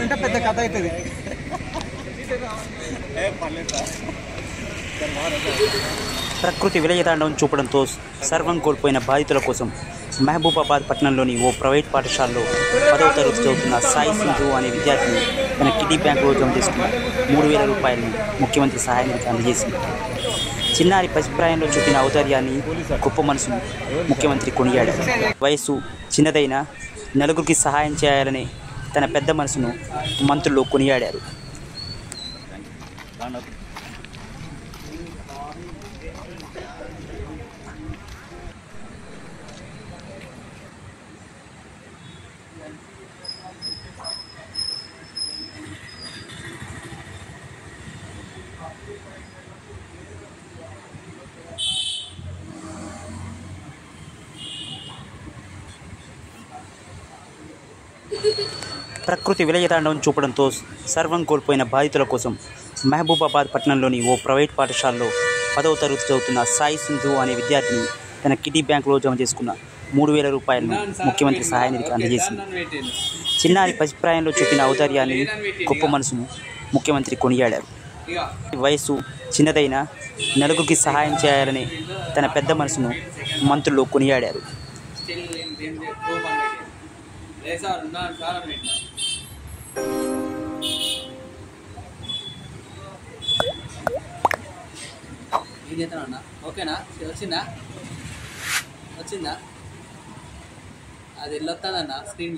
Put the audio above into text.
ఇంట పెద్ద కథ అవుతుంది. ప్రకృతి విలయతాండవం చూపడంతో సర్వం కోల్పోయిన బాధితుల కోసం మహబూబాబాద్ పట్టణంలోని ఓ ప్రైవేట్ పాఠశాలలో 10వ తరగతి చదువుతున్న సాయి సింధు అనే విద్యార్థిని తన కిడ్నీ బ్యాంకులో జమ చేసుకున్న 3,000 రూపాయలను ముఖ్యమంత్రి సహాయ నిధికి అందజేసింది. చిన్నారి పసిప్రాయంలో చూపిన ఔదార్యాన్ని, గొప్ప మనసును ముఖ్యమంత్రి కొనియాడారు. వయసు చిన్నదైనా నలుగురికి సహాయం చేయాలనే తన పెద్ద మనసును మంత్రులు కొనియాడారు. ప్రకృతి విలయతాండవం చూపడంతో సర్వం కోల్పోయిన బాధితుల కోసం మహబూబాబాద్ పట్టణంలోని ఓ ప్రైవేట్ పాఠశాలలో 10వ తరగతి చదువుతున్న సాయి సింధు అనే విద్యార్థిని తన కిడ్నీ బ్యాంకులో జమ చేసుకున్న 3,000 రూపాయలను ముఖ్యమంత్రి సహాయ నిధికి అందజేసింది. చిన్నారి పసిప్రాయంలో చూపిన ఔదార్యాన్ని, గొప్ప మనసును ముఖ్యమంత్రి కొనియాడారు. వయసు చిన్నదైనా నలుగురికి సహాయం చేయాలనే తన పెద్ద మనసును మంత్రులు కొనియాడారు. ఓకేనా? వచ్చిందా? అది వెళ్ళొస్తుందన్న స్క్రీన్